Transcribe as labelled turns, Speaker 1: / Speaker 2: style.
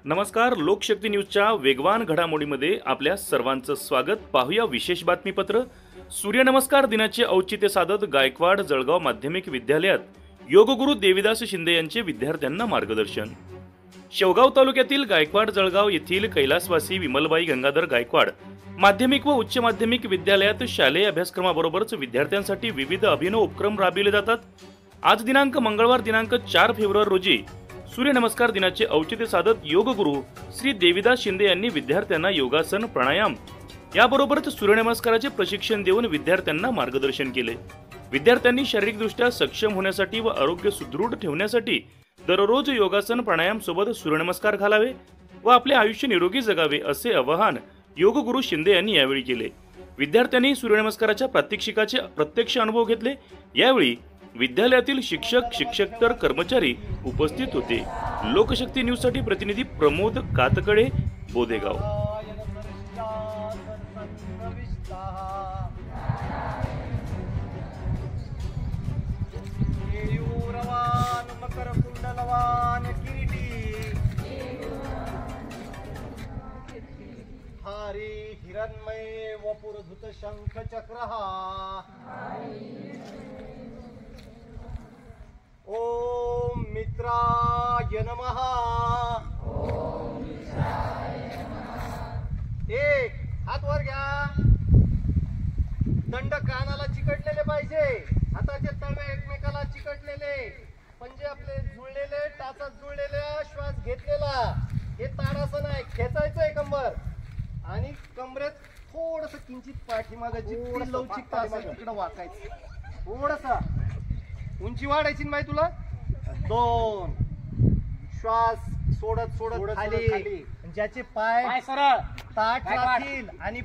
Speaker 1: नमस्कार, लोकशक्ती न्यूजच्या वेगवान घडामोडीमध्ये आपल्या सर्वांचं स्वागत। पाहूया विशेष बातमीपत्र। सूर्यनमस्कार दिनाचे औचित्य साधत गायकवाड जळगाव माध्यमिक विद्यालयात योगगुरू देविदास शिंदे यांचे विद्यार्थ्यांना मार्गदर्शन। शेवगाव तालुक्यातील गायकवाड जळगाव येथील कैलासवासी विमलबाई गंगाधर गायकवाड माध्यमिक व उच्च माध्यमिक विद्यालयात शालेय अभ्यासक्रमाबरोबरच विद्यार्थ्यांसाठी विविध अभिनव उपक्रम राबविले जातात। आज दिनांक मंगळवार दिनांक 4 फेब्रुवारी रोजी सूर्यनमस्कार दिनाचे औचित्य साधत योगगुरू श्री देविदास शिंदे यांनी विद्यार्थ्यांना योगासन प्राणायाम याबरोबरच सूर्यनमस्काराचे प्रशिक्षण देऊन विद्यार्थ्यांना मार्गदर्शन केले। विद्यार्थ्यांनी शारीरिकदृष्ट्या सक्षम होण्यासाठी व आरोग्य सुदृढ ठेवण्यासाठी दररोज योगासन प्राणायाम सोबत सूर्यनमस्कार घालावे व आपले आयुष्य निरोगी जगावे असे आवाहन योगगुरू शिंदे यांनी यावेळी केले। विद्यार्थ्यांनी सूर्यनमस्काराच्या प्रात्यक्षिकाचे प्रत्यक्ष अनुभव घेतले। यावेळी विद्यालयातील शिक्षक शिक्षकेतर कर्मचारी उपस्थित होते। लोकशक्ती न्यूज साठी प्रतिनिधी प्रमोद कातकडे, बोदेगाव।
Speaker 2: हरी हिरण्मय वपुरधुत शंख चक्रहा ओम मित्राय नमः। एक हात वर घ्या। दंड कानाला चिकटलेले पाहिजे, हाताचे तळवे एकमेकाला चिकटलेले, पंजे आपले जुळलेले, टाचा जुळलेले, श्वास घेतलेला। हे ताडासन आहे, खेचायचंय कंबर आणि कमरेत थोडस किंचित पाठीमागे जितकी लवचिकता असेल तिकडे वाकायचं। थोडसा उंची वाढायची नाही तुला। 2 श्वास सोडत सोडत खाली। ज्याचे पाय सरळ ताठ राहतील आणि